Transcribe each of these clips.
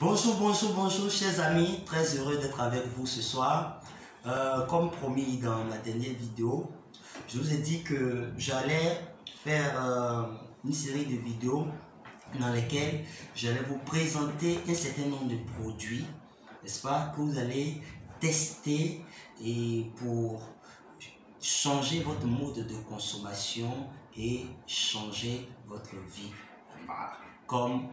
Bonjour, chers amis. Très heureux d'être avec vous ce soir. Comme promis dans ma dernière vidéo, je vous ai dit que j'allais faire une série de vidéos dans lesquelles j'allais vous présenter un certain nombre de produits, n'est-ce pas, que vous allez tester et pour changer votre mode de consommation et changer votre vie, comme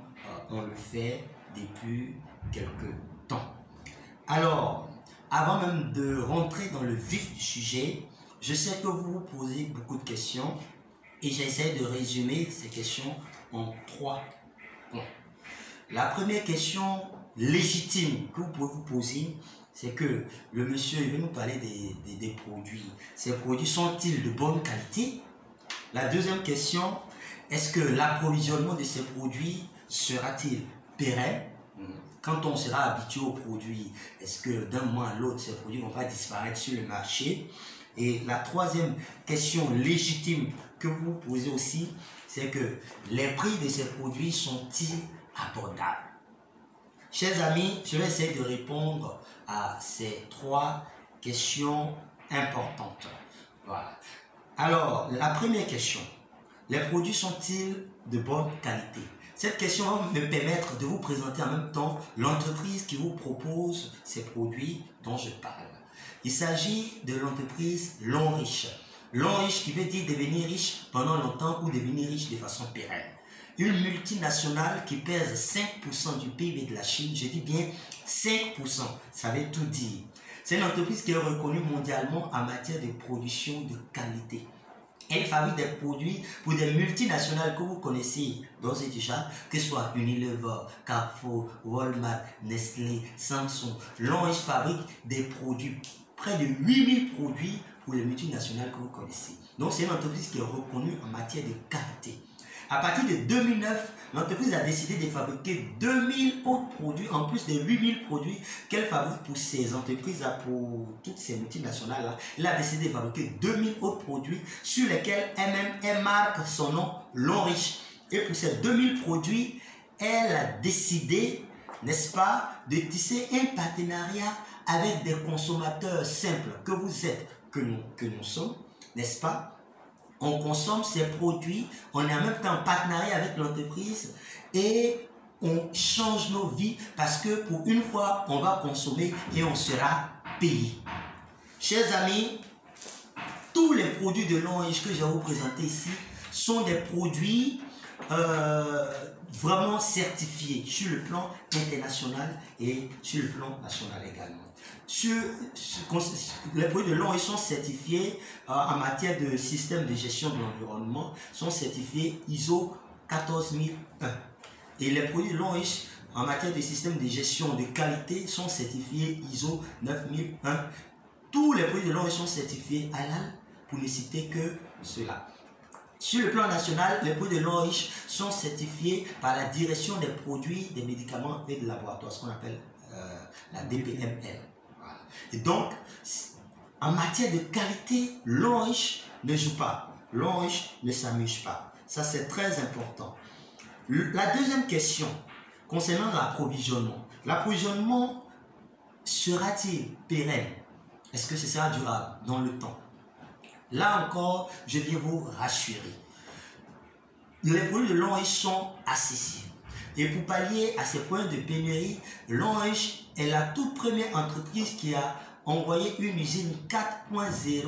on le fait depuis quelques temps. Alors, avant même de rentrer dans le vif du sujet, je sais que vous vous posez beaucoup de questions et j'essaie de résumer ces questions en 3 points. La première question légitime que vous pouvez vous poser, c'est que le monsieur il veut nous parler des produits. Ces produits sont-ils de bonne qualité? La deuxième question, est-ce que l'approvisionnement de ces produits sera-t-il pérenne? Quand on sera habitué aux produits, est-ce que d'un mois à l'autre, ces produits vont pas disparaître sur le marché? Et la troisième question légitime que vous vous posez aussi, c'est que les prix de ces produits sont-ils abordables? Chers amis, je vais essayer de répondre à ces 3 questions importantes. Voilà. Alors, la première question, les produits sont-ils de bonne qualité? Cette question va me permettre de vous présenter en même temps l'entreprise qui vous propose ces produits dont je parle. Il s'agit de l'entreprise Long Riche. Long Riche qui veut dire devenir riche pendant longtemps ou devenir riche de façon pérenne. Une multinationale qui pèse 5% du PIB de la Chine, je dis bien 5%, ça veut tout dire. C'est une entreprise qui est reconnue mondialement en matière de production de qualité. Elle fabrique des produits pour des multinationales que vous connaissez d'ores et déjà, que ce soit Unilever, Carrefour, Walmart, Nestlé, Samsung. Long Riche fabrique des produits, près de 8000 produits pour les multinationales que vous connaissez. Donc c'est une entreprise qui est reconnue en matière de qualité. À partir de 2009, l'entreprise a décidé de fabriquer 2000 autres produits, en plus des 8000 produits qu'elle fabrique pour ces entreprises, pour toutes ces multinationales-là. Elle a décidé de fabriquer 2000 autres produits sur lesquels elle marque son nom Long Riche. Et pour ces 2000 produits, elle a décidé, n'est-ce pas, de tisser un partenariat avec des consommateurs simples que vous êtes, que nous sommes, n'est-ce pas? On consomme ces produits, on est en même temps en partenariat avec l'entreprise et on change nos vies parce que pour une fois, on va consommer et on sera payé. Chers amis, tous les produits de Long Riche que je vais vous présenter ici sont des produits vraiment certifiés sur le plan international et sur le plan national également. Les produits de Long Riche sont certifiés en matière de système de gestion de l'environnement, sont certifiés ISO 14001. Et les produits de Long Riche en matière de système de gestion de qualité sont certifiés ISO 9001. Tous les produits de Long Riche sont certifiés halal, pour ne citer que cela. Sur le plan national, les produits de Long Riche sont certifiés par la direction des produits, des médicaments et de laboratoire, ce qu'on appelle la DPML. Voilà. Et donc, en matière de qualité, Long Riche ne joue pas. Long Riche ne s'amuse pas. Ça, c'est très important. La deuxième question, concernant l'approvisionnement. L'approvisionnement sera-t-il pérenne? Est-ce que ce sera durable dans le temps? Là encore, je viens vous rassurer. Les produits de Long Riche sont accessibles. Et pour pallier à ces points de pénurie, Long Riche est la toute première entreprise qui a envoyé une usine 4.0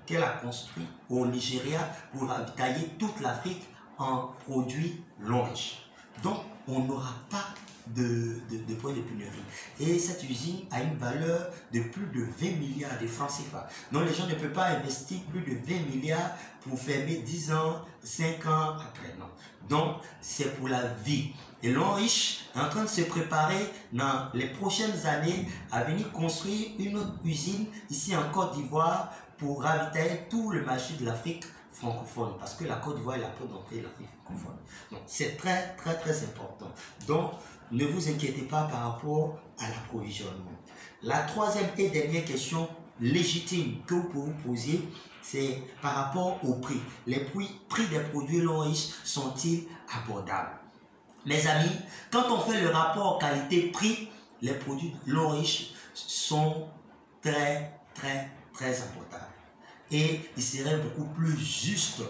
qu'elle a construite au Nigeria pour ravitailler toute l'Afrique en produits Long Riche. Donc, on n'aura pas de points de pénurie. Et cette usine a une valeur de plus de 20 milliards de francs CFA. Donc les gens ne peuvent pas investir plus de 20 milliards pour fermer 10 ans, 5 ans après. Non. Donc c'est pour la vie. Et Long Riche est en train de se préparer dans les prochaines années à venir construire une autre usine ici en Côte d'Ivoire pour ravitailler tout le marché de l'Afrique francophone, parce que la Côte d'Ivoire est la porte d'entrée de l'Afrique francophone. Donc c'est très important. Donc ne vous inquiétez pas par rapport à l'approvisionnement. La troisième et dernière question légitime que vous pouvez vous poser, c'est par rapport au prix. Les prix des produits Long Riche sont-ils abordables? Mes amis, quand on fait le rapport qualité-prix, les produits long riche sont très abordables. Et il serait beaucoup plus juste,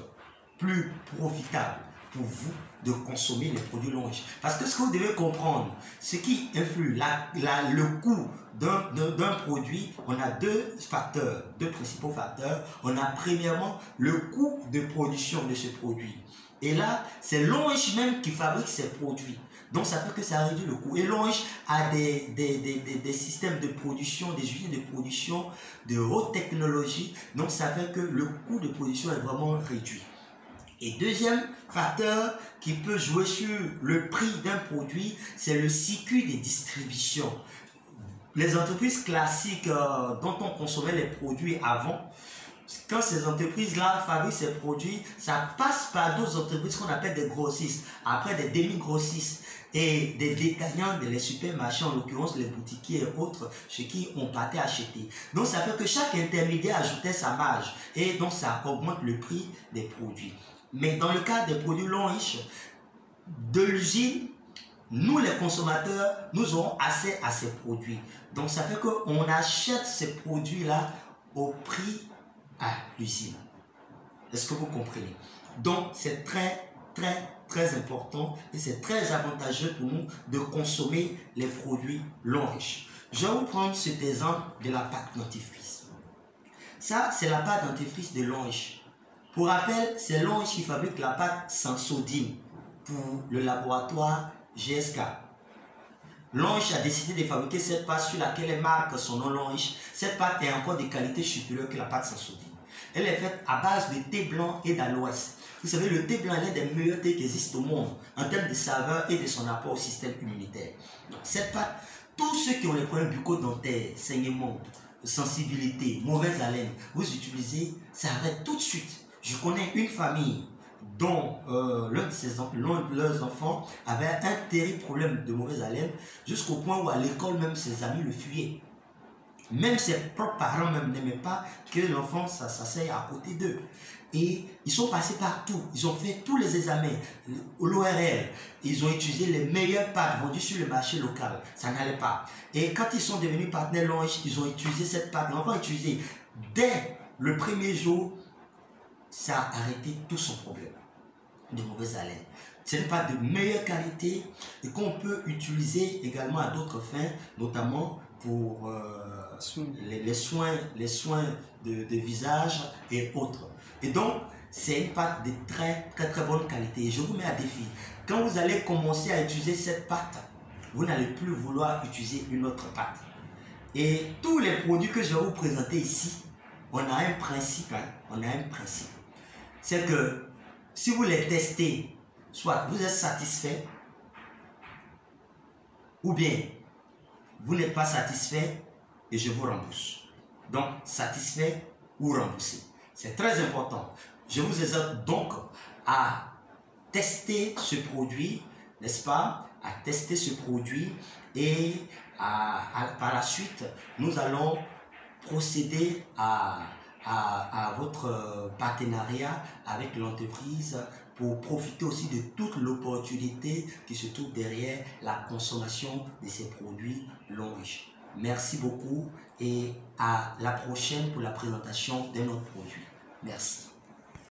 plus profitable pour vous de consommer les produits long riches. Parce que ce que vous devez comprendre, ce qui influe le coût d'un produit, on a deux principaux facteurs. On a premièrement le coût de production de ce produit. Et là, c'est long riche même qui fabrique ces produits. Donc, ça fait que ça réduit le coût. Et long riche a des systèmes de production, des usines de production de haute technologie. Donc, ça fait que le coût de production est vraiment réduit. Et deuxième facteur qui peut jouer sur le prix d'un produit, c'est le circuit de distribution. Les entreprises classiques dont on consommait les produits avant, quand ces entreprises-là fabriquent ces produits, ça passe par d'autres entreprises qu'on appelle des grossistes, après des demi-grossistes et des détaillants des supermarchés, en l'occurrence les boutiquiers et autres, chez qui on partait acheter. Donc ça fait que chaque intermédiaire ajoutait sa marge et donc ça augmente le prix des produits. Mais dans le cas des produits long riches, de l'usine, nous les consommateurs, nous aurons accès à ces produits. Donc ça fait qu'on achète ces produits-là au prix à l'usine. Est-ce que vous comprenez? Donc c'est très important et c'est très avantageux pour nous de consommer les produits long riches. Je vais vous prendre cet exemple de la pâte dentifrice. Ça, c'est la pâte dentifrice de long riche. Pour rappel, c'est long riche qui fabrique la pâte Sensodyne pour le laboratoire GSK. Long riche a décidé de fabriquer cette pâte sur laquelle elle marque son nom long riche. Cette pâte est encore de qualité supérieure que la pâte Sensodyne. Elle est faite à base de thé blanc et d'aloès. Vous savez, le thé blanc est l'un des meilleurs thés qui existent au monde en termes de saveur et de son apport au système immunitaire. Donc, cette pâte, tous ceux qui ont les problèmes bucco-dentaires, saignements, sensibilité, mauvaise haleine, vous utilisez, ça arrête tout de suite. Je connais une famille dont l'un de leurs enfants avait un terrible problème de mauvaise haleine jusqu'au point où à l'école même ses amis le fuyaient. Même ses propres parents même n'aimaient pas que l'enfant s'asseye à côté d'eux. Et ils sont passés partout. Ils ont fait tous les examens, l'ORL. Ils ont utilisé les meilleures pâtes vendues sur le marché local. Ça n'allait pas. Et quand ils sont devenus partenaires long riche, ils ont utilisé cette pâte. L'enfant a utilisé dès le premier jour. Ça a arrêté tout son problème de mauvaise haleine. C'est une pâte de meilleure qualité et qu'on peut utiliser également à d'autres fins, notamment pour les soins de visage et autres. Et donc, c'est une pâte de très bonne qualité. Et je vous mets à défi. Quand vous allez commencer à utiliser cette pâte, vous n'allez plus vouloir utiliser une autre pâte. Et tous les produits que je vais vous présenter ici, on a un principe. C'est que si vous les testez, soit vous êtes satisfait, ou bien vous n'êtes pas satisfait et je vous rembourse. Donc, satisfait ou remboursé. C'est très important. Je vous exhorte donc à tester ce produit, n'est-ce pas? À tester ce produit et par la suite, nous allons procéder à votre partenariat avec l'entreprise pour profiter aussi de toute l'opportunité qui se trouve derrière la consommation de ces produits long riches. Merci beaucoup et à la prochaine pour la présentation de notre produit. Merci.